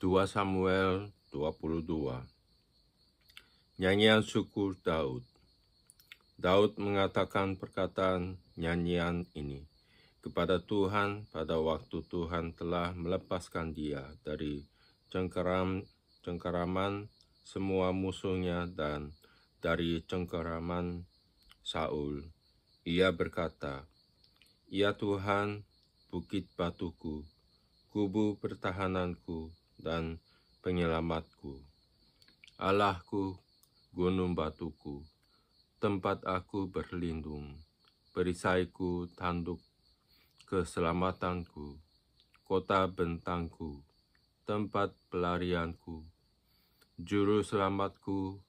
2 Samuel 22. Nyanyian syukur Daud. Daud mengatakan perkataan nyanyian ini kepada Tuhan pada waktu Tuhan telah melepaskan dia dari cengkeraman semua musuhnya dan dari cengkeraman Saul. Ia berkata, "Ya Tuhan, bukit batuku, kubu pertahananku dan penyelamatku, Allahku, gunung batuku, tempat aku berlindung, perisaiku, tanduk keselamatanku, kota bentangku, tempat pelarianku, juru selamatku,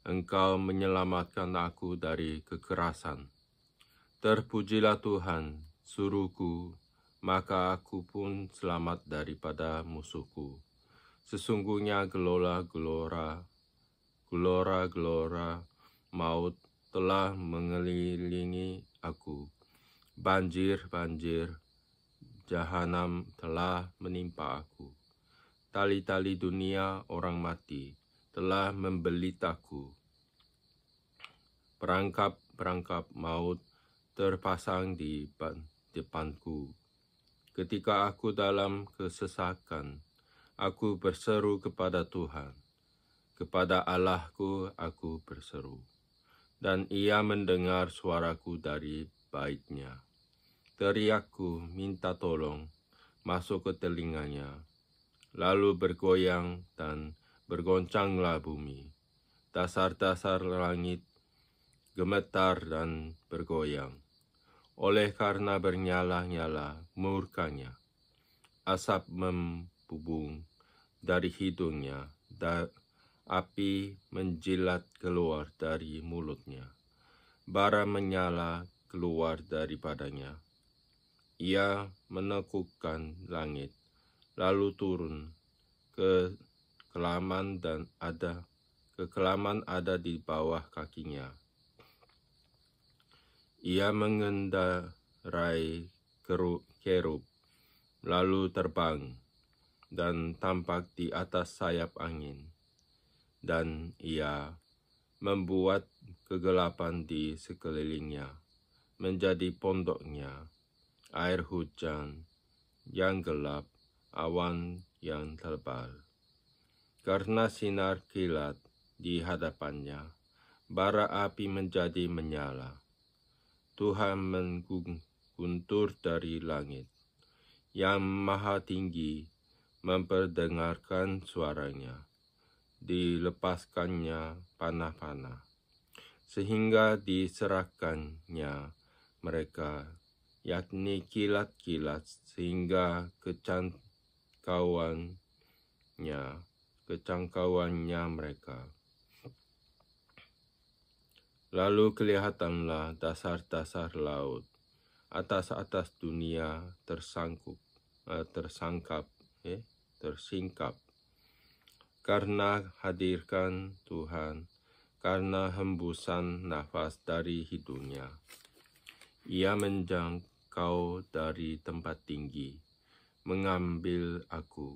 Engkau menyelamatkan aku dari kekerasan. Terpujilah Tuhan, suruhku, maka aku pun selamat daripada musuhku. Sesungguhnya gelora maut telah mengelilingi aku. Banjir jahanam telah menimpa aku. Tali-tali dunia orang mati telah membelitaku. Perangkap maut terpasang di depanku. Ketika aku dalam kesesakan, aku berseru kepada Tuhan. Kepada Allahku aku berseru, dan Ia mendengar suaraku dari baitnya. Teriakku minta tolong masuk ke telinganya, lalu bergoyang dan bergoncanglah bumi. Dasar-dasar langit gemetar dan bergoyang, oleh karena bernyala-nyala murkanya. Asap membubung dari hidungnya, api menjilat keluar dari mulutnya, bara menyala keluar daripadanya. Ia menekukkan langit, lalu turun ke kekelaman ada di bawah kakinya. Ia mengendarai kerub, lalu terbang dan tampak di atas sayap angin. Dan Ia membuat kegelapan di sekelilingnya menjadi pondoknya, air hujan yang gelap, awan yang tebal. Karena sinar kilat di hadapannya, bara api menjadi menyala. Tuhan mengguntur dari langit, yang maha tinggi memperdengarkan suaranya. Dilepaskannya panah-panah, sehingga diserahkannya mereka, yakni kilat-kilat, sehingga kecangkauannya mereka. Lalu kelihatanlah dasar-dasar laut, atas dunia tersingkap. Karena hadirkan Tuhan, karena hembusan nafas dari hidungnya. Ia menjangkau dari tempat tinggi, mengambil aku,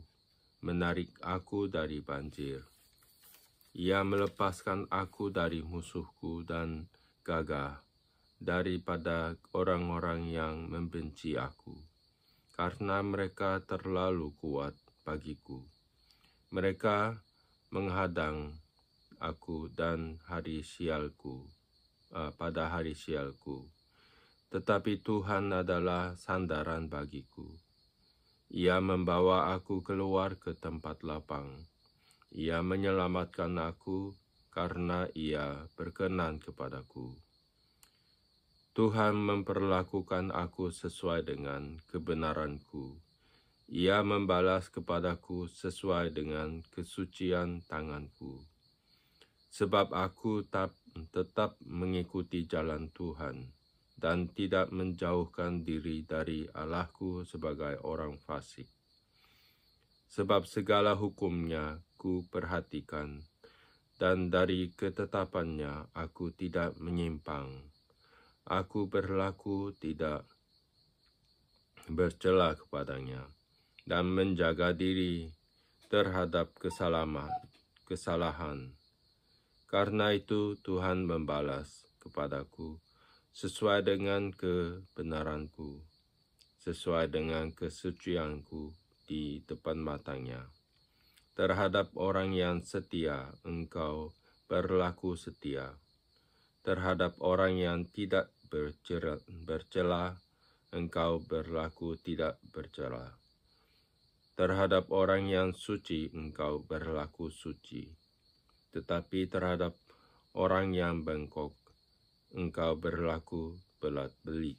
menarik aku dari banjir. Ia melepaskan aku dari musuhku dan gagah, daripada orang-orang yang membenci aku, karena mereka terlalu kuat bagiku. Mereka menghadang aku dan pada hari sialku. Tetapi Tuhan adalah sandaran bagiku. Ia membawa aku keluar ke tempat lapang. Ia menyelamatkan aku karena Ia berkenan kepadaku. Tuhan memperlakukan aku sesuai dengan kebenaranku. Ia membalas kepadaku sesuai dengan kesucian tanganku. Sebab aku tetap mengikuti jalan Tuhan dan tidak menjauhkan diri dari Allahku sebagai orang fasik. Sebab segala hukumnya ku perhatikan, dan dari ketetapannya aku tidak menyimpang. Aku berlaku tidak bercela kepadanya, dan menjaga diri terhadap kesalahan. Karena itu Tuhan membalas kepadaku sesuai dengan kebenaranku, sesuai dengan kesucianku di depan matanya. Terhadap orang yang setia, engkau berlaku setia. Terhadap orang yang tidak bercela, engkau berlaku tidak bercela. Terhadap orang yang suci, engkau berlaku suci. Tetapi terhadap orang yang bengkok, engkau berlaku belat-belit.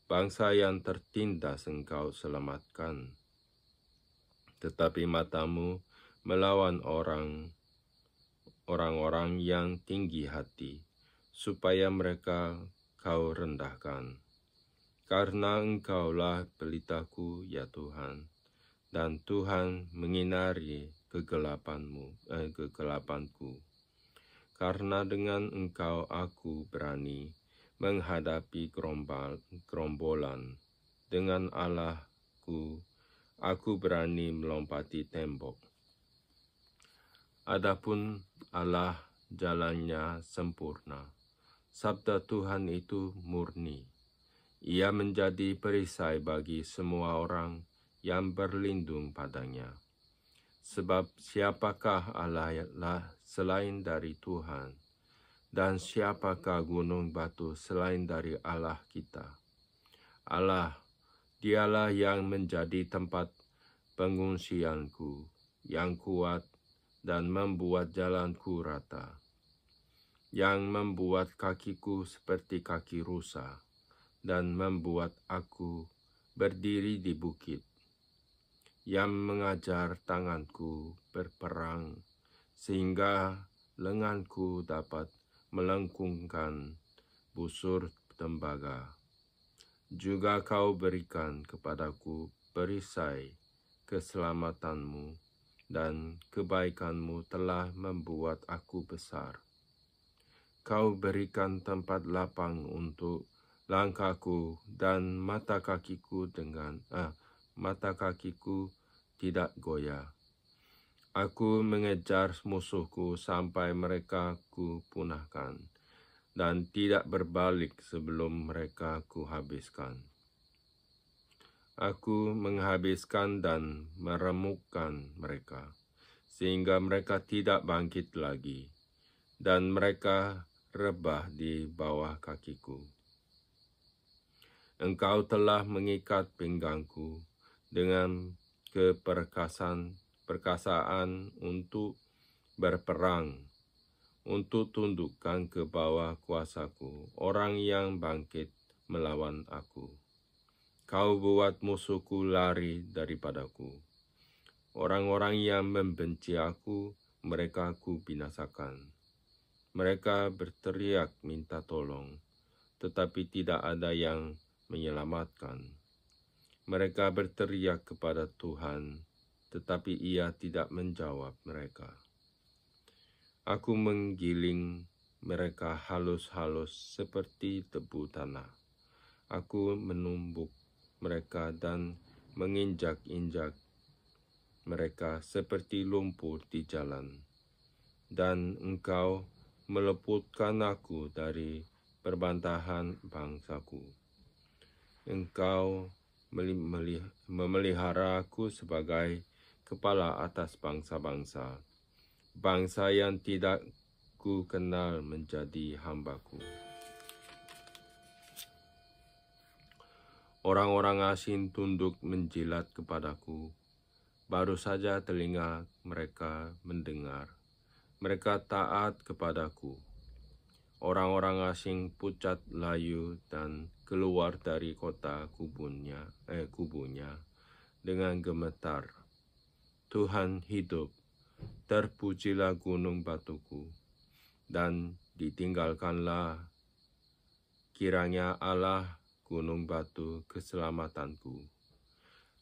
Bangsa yang tertindas engkau selamatkan. Tetapi matamu melawan orang-orang yang tinggi hati, supaya mereka kau rendahkan. Karena engkaulah pelitaku, ya Tuhan, dan Tuhan menginari kegelapanku. Karena dengan engkau aku berani menghadapi gerombolan. Dengan Allahku, aku berani melompati tembok. Adapun Allah jalannya sempurna. Sabda Tuhan itu murni. Ia menjadi perisai bagi semua orang yang berlindung padanya. Sebab siapakah Allah selain dari Tuhan, dan siapakah gunung batu selain dari Allah kita? Allah, dialah yang menjadi tempat pengungsianku, yang kuat dan membuat jalanku rata, yang membuat kakiku seperti kaki rusa, dan membuat aku berdiri di bukit, yang mengajar tanganku berperang, sehingga lenganku dapat melengkungkan busur tembaga. Juga kau berikan kepadaku perisai keselamatanmu, dan kebaikanmu telah membuat aku besar. Kau berikan tempat lapang untuk langkahku, dan mata kakiku tidak goyah. Aku mengejar musuhku sampai mereka kupunahkan, dan tidak berbalik sebelum mereka kuhabiskan. Aku menghabiskan dan meremukkan mereka, sehingga mereka tidak bangkit lagi, dan mereka rebah di bawah kakiku. Engkau telah mengikat pinggangku dengan perkasaan untuk berperang, untuk tundukkan ke bawah kuasaku orang yang bangkit melawan aku. Kau buat musuhku lari daripadaku. Orang-orang yang membenci aku, mereka kubinasakan. Mereka berteriak minta tolong, tetapi tidak ada yang menyelamatkan. Mereka berteriak kepada Tuhan, tetapi Ia tidak menjawab mereka. Aku menggiling mereka halus-halus seperti tebu tanah. Aku menumbuk mereka dan menginjak-injak mereka seperti lumpur di jalan. Dan Engkau meleputkan aku dari perbantahan bangsaku. Engkau memelihara aku sebagai kepala atas bangsa-bangsa. Bangsa yang tidak ku kenal menjadi hambaku. Orang-orang asing tunduk menjilat kepadaku. Baru saja telinga mereka mendengar. Mereka taat kepadaku. Orang-orang asing pucat layu dan keluar dari kota kubunya dengan gemetar. Tuhan hidup, terpujilah gunung batuku, dan ditinggalkanlah kiranya Allah gunung batu keselamatanku.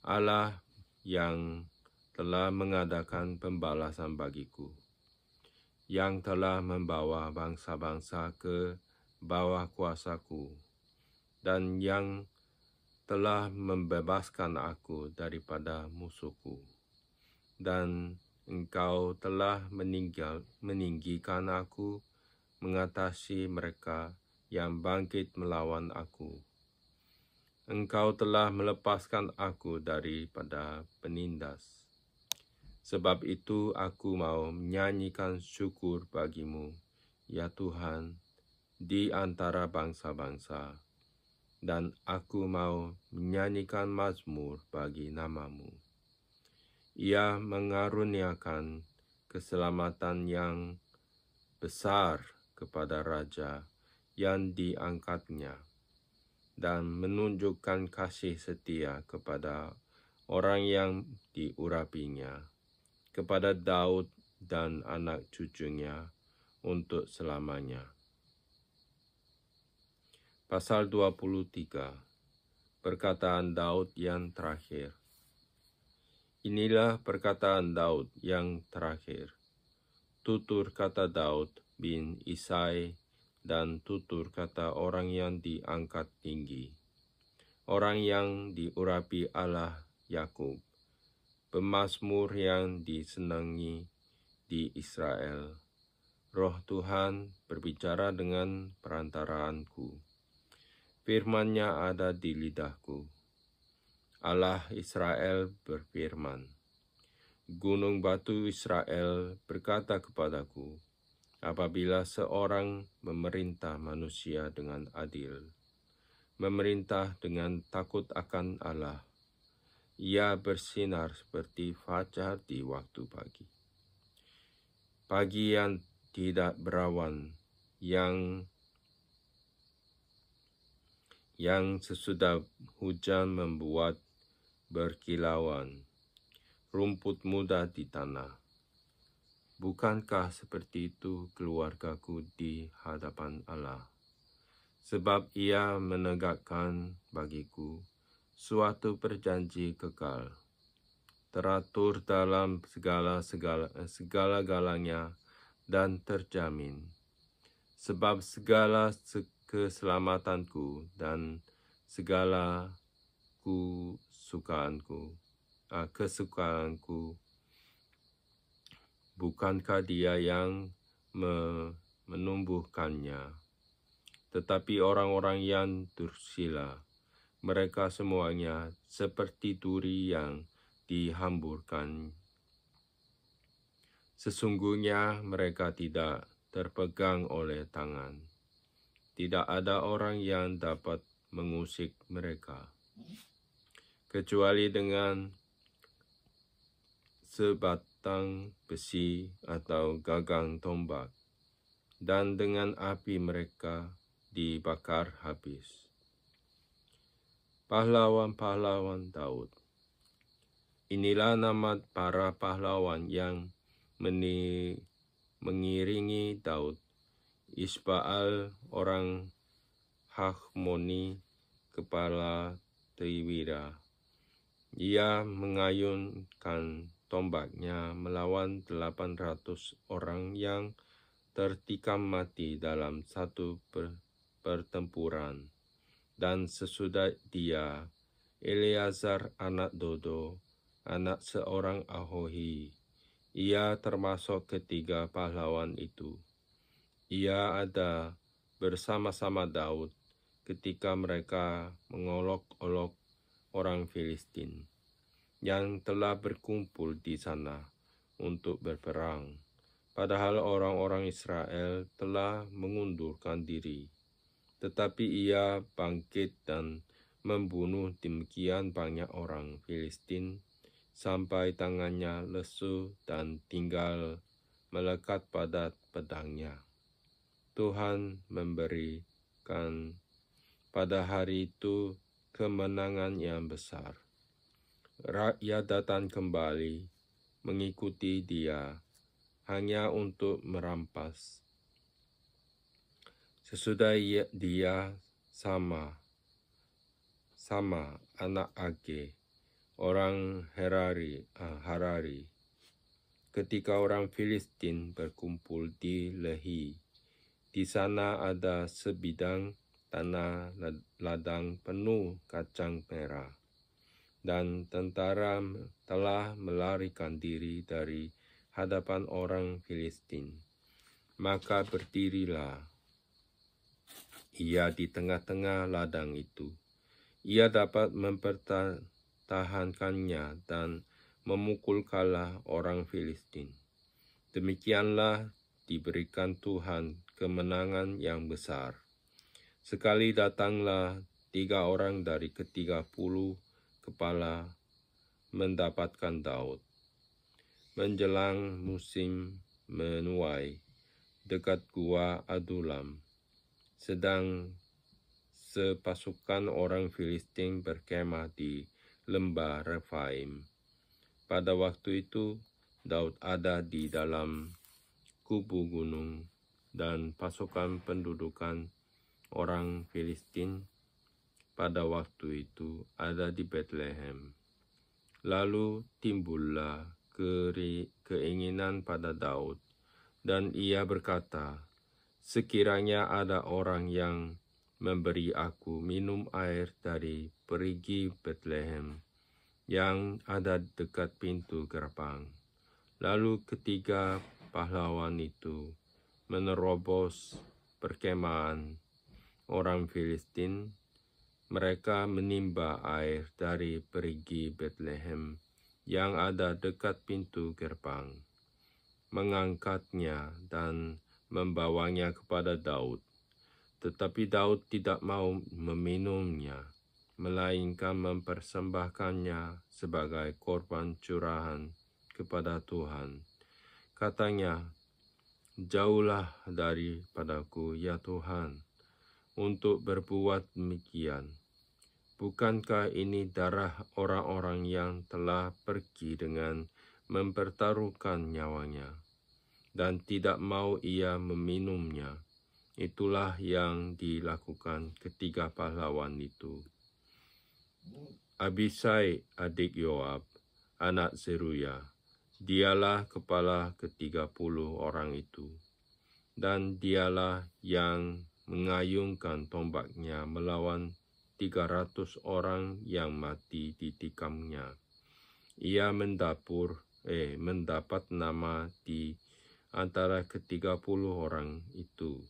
Allah yang telah mengadakan pembalasan bagiku, yang telah membawa bangsa-bangsa ke bawah kuasaku, dan yang telah membebaskan aku daripada musuhku. dan Engkau telah meninggikan aku mengatasi mereka yang bangkit melawan aku. Engkau telah melepaskan aku daripada penindas. Sebab itu aku mau menyanyikan syukur bagimu, ya Tuhan, di antara bangsa-bangsa, dan aku mau menyanyikan mazmur bagi namamu. Ia mengaruniakan keselamatan yang besar kepada raja yang diangkatnya, dan menunjukkan kasih setia kepada orang yang diurapinya, kepada Daud dan anak cucunya untuk selamanya. Pasal 23, perkataan Daud yang terakhir. Inilah perkataan Daud yang terakhir. Tutur kata Daud bin Isai dan tutur kata orang yang diangkat tinggi, orang yang diurapi Allah Yakub, pemazmur yang disenangi di Israel. Roh Tuhan berbicara dengan perantaraanku. Firman-Nya ada di lidahku. Allah Israel berfirman, Gunung batu Israel berkata kepadaku, apabila seorang memerintah manusia dengan adil, memerintah dengan takut akan Allah, ia bersinar seperti fajar di waktu pagi. Pagi yang tidak berawan, yang sesudah hujan membuat berkilauan rumput muda di tanah. Bukankah seperti itu keluargaku di hadapan Allah? Sebab Ia menegakkan bagiku suatu perjanji kekal, teratur dalam segala-galanya dan terjamin. Sebab segala keselamatanku dan segala kesukaanku, bukankah Dia yang menumbuhkannya? Tetapi orang-orang yang dursila, mereka semuanya seperti duri yang dihamburkan. Sesungguhnya mereka tidak terpegang oleh tangan. Tidak ada orang yang dapat mengusik mereka, kecuali dengan sebatang besi atau gagang tombak, dan dengan api mereka dibakar habis. Pahlawan-pahlawan Daud. Inilah nama para pahlawan yang mengiringi Daud. Isbaal orang Hachmoni, kepala Triwira. Ia mengayunkan tombaknya melawan 800 orang yang tertikam mati dalam satu pertempuran. Dan sesudah dia, Eleazar anak Dodo, anak seorang Ahohi. Ia termasuk ketiga pahlawan itu. Ia ada bersama-sama Daud ketika mereka mengolok-olok orang Filistin yang telah berkumpul di sana untuk berperang. Padahal orang-orang Israel telah mengundurkan diri. Tetapi ia bangkit dan membunuh demikian banyak orang Filistin sampai tangannya lesu dan tinggal melekat pada pedangnya. Tuhan memberikan pada hari itu kemenangan yang besar. Rakyat datang kembali mengikuti dia hanya untuk merampas. Sesudah dia sama anak Age, orang Harari, ketika orang Filistin berkumpul di Lehi. Di sana ada sebidang tanah ladang penuh kacang merah. dan tentara telah melarikan diri dari hadapan orang Filistin. Maka berdirilah ia di tengah-tengah ladang itu. Ia dapat mempertahankannya dan memukul kalah orang Filistin. Demikianlah diberikan Tuhan kemenangan yang besar. Sekali datanglah 3 orang dari ke-30 kepala mendapatkan Daud. Menjelang musim menuai dekat gua Adulam, sedang sepasukan orang Filistin berkemah di lembah Refaim. Pada waktu itu Daud ada di dalam kubu gunung, dan pasukan pendudukan orang Filistin pada waktu itu ada di Betlehem. Lalu timbullah keinginan pada Daud, dan ia berkata, "Sekiranya ada orang yang memberi aku minum air dari perigi Betlehem yang ada dekat pintu gerbang." Lalu ketiga pahlawan itu menerobos perkemahan orang Filistin. Mereka menimba air dari perigi Betlehem yang ada dekat pintu gerbang, mengangkatnya dan membawanya kepada Daud. Tetapi Daud tidak mau meminumnya, melainkan mempersembahkannya sebagai korban curahan kepada Tuhan. Katanya, "Jauhlah daripadaku, ya Tuhan, untuk berbuat demikian. Bukankah ini darah orang-orang yang telah pergi dengan mempertaruhkan nyawanya, dan tidak mau ia meminumnya?" Itulah yang dilakukan ketiga pahlawan itu. Abisai adik Yoab, anak Zeruya, dialah kepala ke-30 orang itu, dan dialah yang mengayunkan tombaknya melawan 300 orang yang mati ditikamnya. Ia mendapat nama di antara ke-30 orang itu.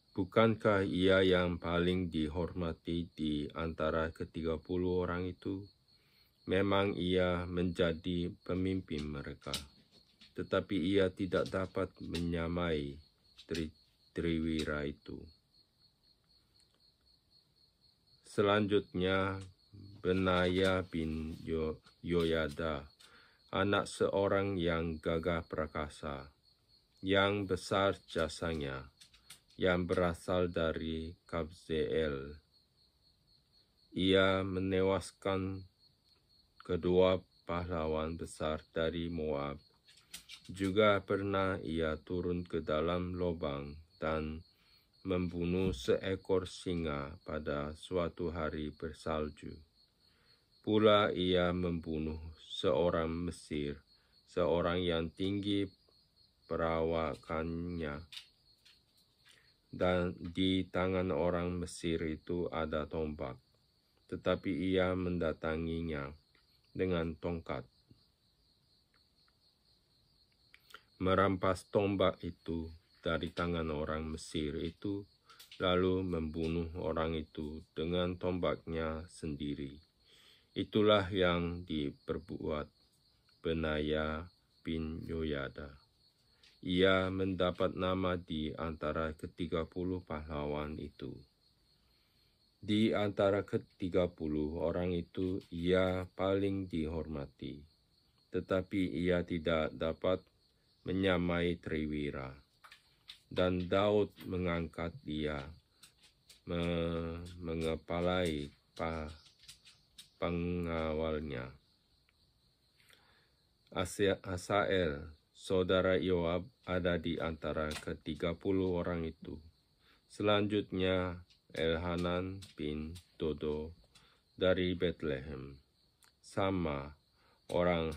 Bukankah ia yang paling dihormati di antara ke-30 orang itu? Memang ia menjadi pemimpin mereka, tetapi ia tidak dapat menyamai Triwira itu. Selanjutnya, Benaya bin Yoyada, anak seorang yang gagah perkasa, yang besar jasanya, yang berasal dari Kabzeel. Ia menewaskan kedua pahlawan besar dari Moab. Juga pernah ia turun ke dalam lubang dan membunuh seekor singa pada suatu hari bersalju. Pula ia membunuh seorang Mesir, seorang yang tinggi perawakannya. Dan di tangan orang Mesir itu ada tombak, tetapi ia mendatanginya dengan tongkat, merampas tombak itu dari tangan orang Mesir itu, lalu membunuh orang itu dengan tombaknya sendiri. Itulah yang diperbuat Benaya bin Yoyada. Ia mendapat nama di antara ke-30 pahlawan itu. Di antara ke-30 orang itu, ia paling dihormati, tetapi ia tidak dapat menyamai Triwira. Dan Daud mengangkat dia mengepalai pengawalnya. Asael, saudara Yoab, ada di antara ke-30 orang itu. Selanjutnya Elhanan bin Dodo dari Betlehem, Sama orang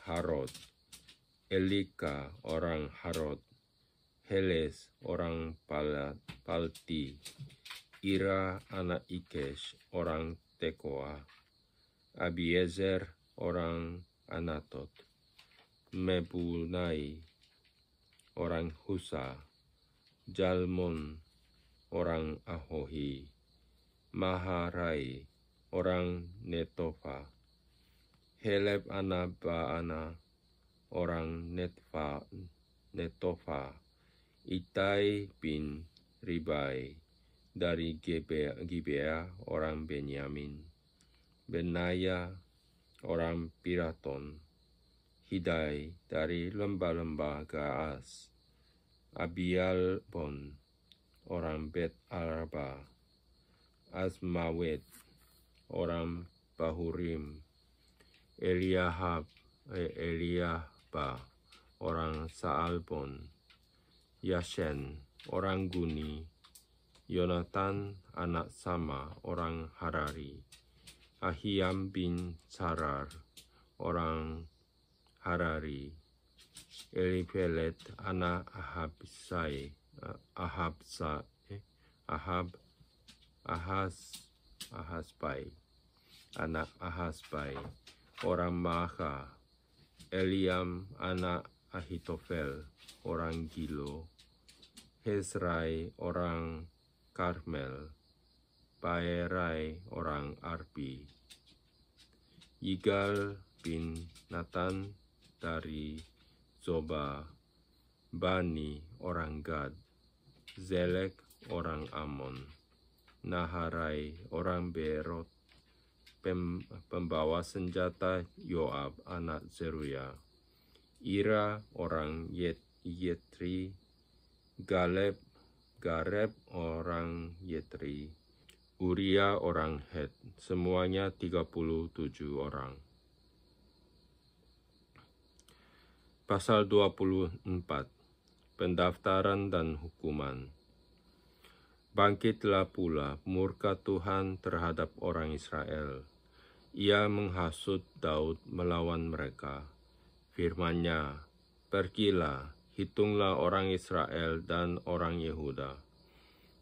Harod, Elika orang Harod, Heles orang Palti, Ira anak Ikesh orang Tekoa, Abiezer orang Anatot, Mebunai orang Husa, Jalmon orang Ahohi, Maharai orang Netofa, Heleb anak Baana orang Netofa, Itai bin Ribai dari Gibea orang Benyamin, Benaya orang Piraton, Hidai dari lembah-lembah Gaas, Abialbon orang Bet Arba, Azmawet orang Bahurim, Eliahba orang Saalbon, Yashen orang Guni, Yonatan anak Sama orang Harari, Ahiam bin Sarar orang Harari, Elifelet anak Ahasbai anak Ahasbai orang Maaka, Eliam anak Ahitofel orang Gilo, Hezrai orang Karmel, Baerai orang Arbi, Yigal bin Natan dari Zoba, Bani orang Gad, Zelek orang Amon, Naharai orang Berot, pembawa senjata Yoab anak Zeruya, Ira orang Yetri, Gareb orang Yetri, Uria orang Het, semuanya 37 orang. Pasal 24, Pendaftaran dan Hukuman. Bangkitlah pula murka Tuhan terhadap orang Israel. Ia menghasut Daud melawan mereka. Firman-Nya, pergilah, hitunglah orang Israel dan orang Yehuda.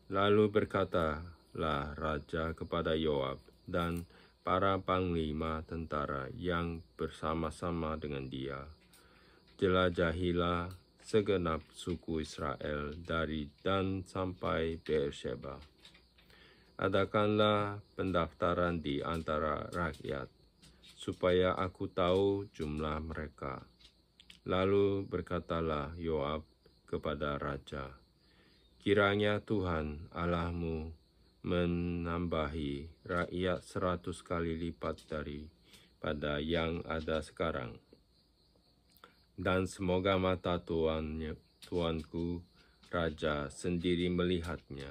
Lalu berkatalah raja kepada Yoab dan para panglima tentara yang bersama-sama dengan dia, jelajahilah segenap suku Israel dari Dan sampai Beersheba. Adakanlah pendaftaran di antara rakyat, supaya aku tahu jumlah mereka. Lalu berkatalah Yoab kepada raja, kiranya Tuhan Allahmu menambahi rakyat 100 kali lipat daripada yang ada sekarang. Dan semoga mata tuanku raja sendiri melihatnya.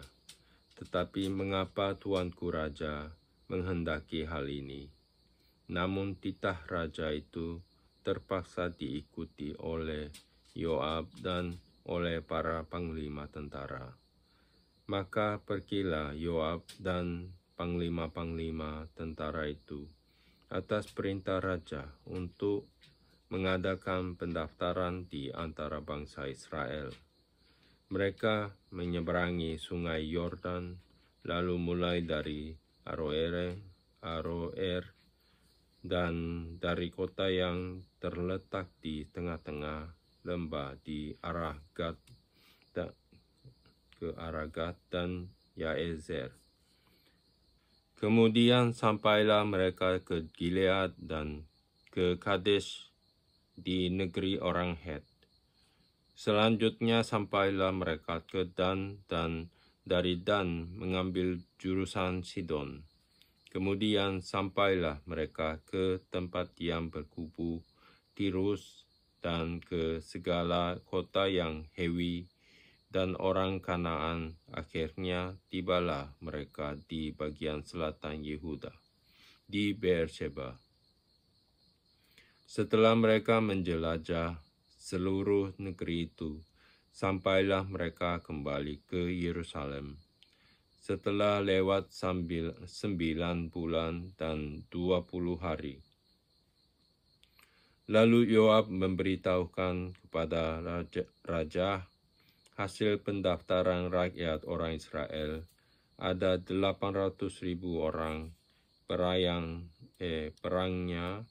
Tetapi mengapa tuanku raja menghendaki hal ini? Namun titah raja itu terpaksa diikuti oleh Yoab dan oleh para panglima tentara. Maka pergilah Yoab dan panglima-panglima tentara itu atas perintah raja untuk mengadakan pendaftaran di antara bangsa Israel. Mereka menyeberangi sungai Yordan, lalu mulai dari Aroer, dan dari kota yang terletak di tengah-tengah lembah di arah Gad ke arah Gad dan Yaezer. Kemudian sampailah mereka ke Gilead dan ke Kadesh di negeri orang Het. Selanjutnya sampailah mereka ke Dan, dan dari Dan mengambil jurusan Sidon. Kemudian sampailah mereka ke tempat yang berkubu Tirus dan ke segala kota yang Hewi dan orang Kanaan. Akhirnya tibalah mereka di bagian selatan Yehuda, di Beersheba. Setelah mereka menjelajah seluruh negeri itu, sampailah mereka kembali ke Yerusalem. Setelah lewat 9 bulan dan 20 hari. Lalu Yoab memberitahukan kepada raja hasil pendaftaran rakyat orang Israel. Ada 800.000 orang perangnya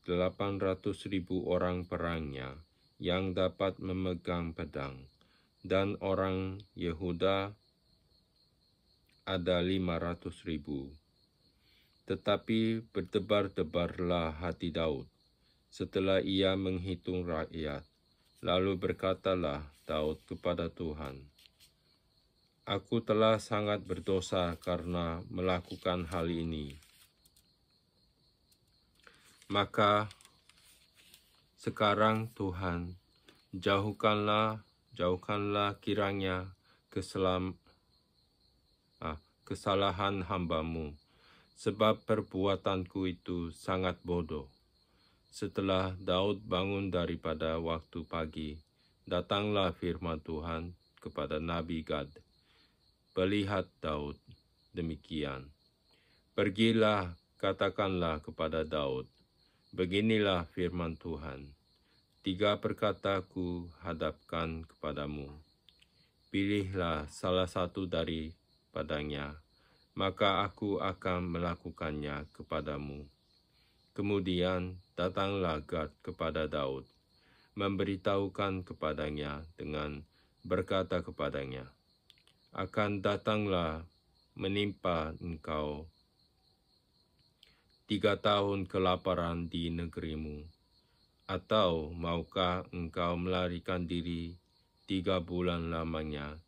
800.000 orang perangnya yang dapat memegang pedang, dan orang Yehuda ada 500.000. Tetapi berdebar-debarlah hati Daud setelah ia menghitung rakyat. Lalu berkatalah Daud kepada Tuhan, "Aku telah sangat berdosa karena melakukan hal ini. Maka sekarang Tuhan, jauhkanlah kiranya kesalahan hamba-Mu, sebab perbuatanku itu sangat bodoh." Setelah Daud bangun daripada waktu pagi, datanglah firman Tuhan kepada Nabi Gad. Melihat Daud demikian, "Pergilah, katakanlah kepada Daud, beginilah firman Tuhan, 3 perkata ku hadapkan kepadamu. Pilihlah salah satu daripadanya, maka aku akan melakukannya kepadamu." Kemudian datanglah Gad kepada Daud, memberitahukan kepadanya dengan berkata kepadanya, "Akan datanglah menimpa engkau 3 tahun kelaparan di negerimu, atau maukah engkau melarikan diri 3 bulan lamanya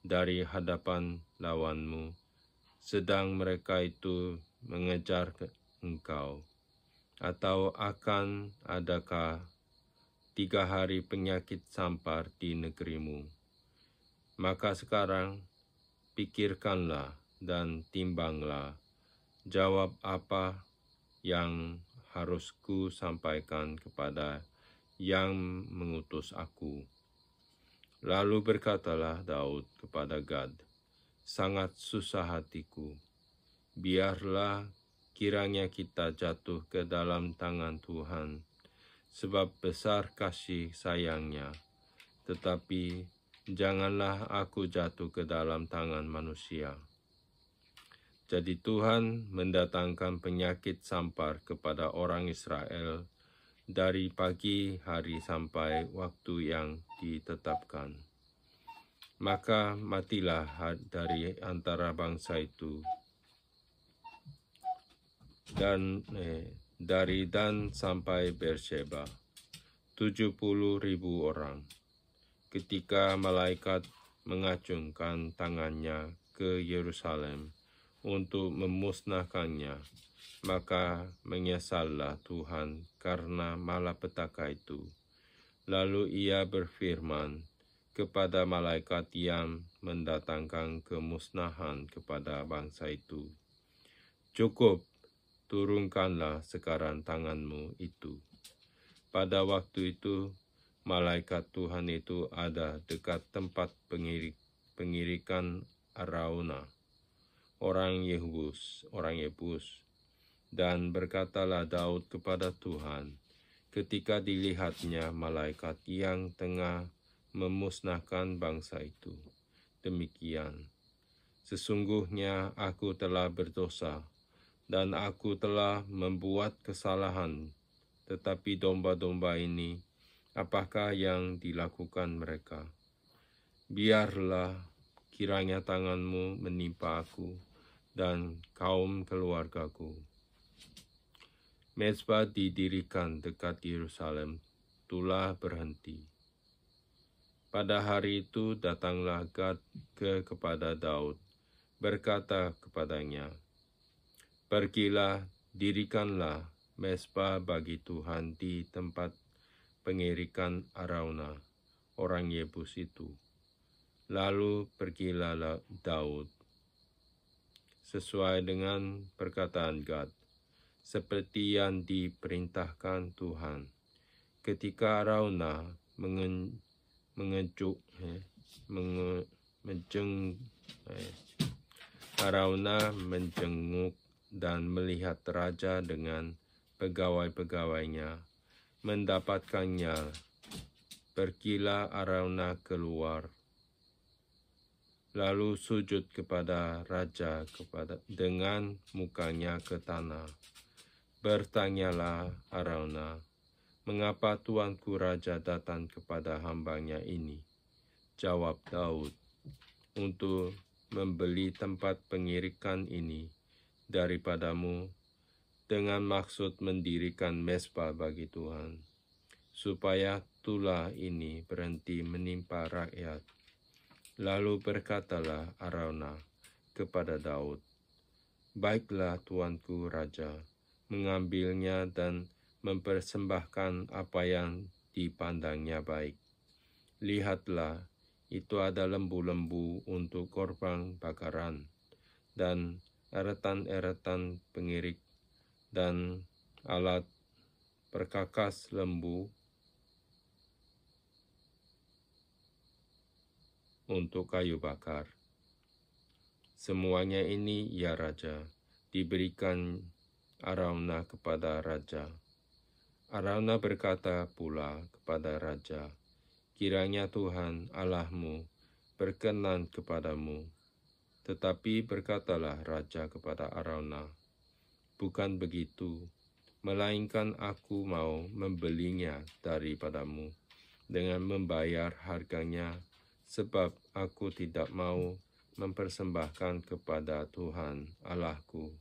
dari hadapan lawanmu, sedang mereka itu mengejar engkau? Atau akan adakah 3 hari penyakit sampar di negerimu? Maka sekarang pikirkanlah dan timbanglah jawab apa yang harus ku sampaikan kepada yang mengutus aku." Lalu berkatalah Daud kepada Gad, "Sangat susah hatiku. Biarlah kiranya kita jatuh ke dalam tangan Tuhan, sebab besar kasih sayangnya. Tetapi janganlah aku jatuh ke dalam tangan manusia." Jadi Tuhan mendatangkan penyakit sampar kepada orang Israel dari pagi hari sampai waktu yang ditetapkan. Maka matilah dari antara bangsa itu, dan dari Dan sampai Beersheba 70.000 orang. Ketika malaikat mengacungkan tangannya ke Yerusalem untuk memusnahkannya, maka menyesallah Tuhan karena malapetaka itu. Lalu ia berfirman kepada malaikat yang mendatangkan kemusnahan kepada bangsa itu, "Cukup, turunkanlah sekarang tanganmu itu." Pada waktu itu, malaikat Tuhan itu ada dekat tempat pengirikan Araunah, orang Yebus, dan berkatalah Daud kepada Tuhan ketika dilihatnya malaikat yang tengah memusnahkan bangsa itu, "Demikian, sesungguhnya aku telah berdosa, dan aku telah membuat kesalahan. Tetapi domba-domba ini, apakah yang dilakukan mereka? Biarlah kiranya tanganmu menimpa aku dan kaum keluargaku." Mezbah didirikan dekat Yerusalem, tulah berhenti. Pada hari itu datanglah Gad kepada Daud, berkata kepadanya, "Pergilah, dirikanlah mezbah bagi Tuhan di tempat pengirikan Araunah, orang Yebus itu." Lalu pergilah Daud sesuai dengan perkataan Gad, seperti yang diperintahkan Tuhan. Ketika Araunah menjenguk dan melihat raja dengan pegawai-pegawainya, mendapatkannya. Pergilah Araunah keluar lalu sujud kepada raja dengan mukanya ke tanah. Bertanyalah Arauna, "Mengapa tuanku raja datang kepada hambanya ini?" Jawab Daud, "Untuk membeli tempat pengirikan ini daripadamu dengan maksud mendirikan mezbah bagi Tuhan, supaya tulah ini berhenti menimpa rakyat." Lalu berkatalah Arauna kepada Daud, "Baiklah tuanku raja, mengambilnya dan mempersembahkan apa yang dipandangnya baik. Lihatlah, itu ada lembu-lembu untuk korban bakaran, dan eretan-eretan pengirik, dan alat perkakas lembu untuk kayu bakar. Semuanya ini, ya Raja, diberikan Arauna kepada Raja." Arauna berkata pula kepada Raja, "Kiranya Tuhan Allahmu berkenan kepadamu." Tetapi berkatalah Raja kepada Arauna, "Bukan begitu, melainkan aku mau membelinya daripadamu dengan membayar harganya, sebab aku tidak mau mempersembahkan kepada Tuhan Allahku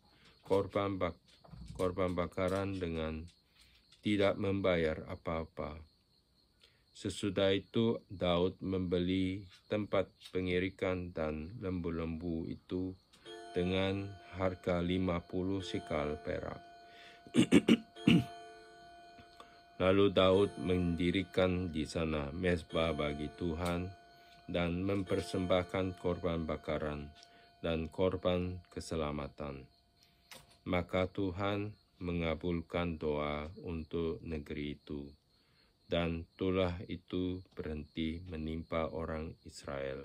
korban bakaran dengan tidak membayar apa-apa." Sesudah itu Daud membeli tempat pengirikan dan lembu-lembu itu dengan harga 50 sikal perak. Lalu Daud mendirikan di sana mezbah bagi Tuhan dan mempersembahkan korban bakaran dan korban keselamatan. Maka Tuhan mengabulkan doa untuk negeri itu, dan tulah itu berhenti menimpa orang Israel.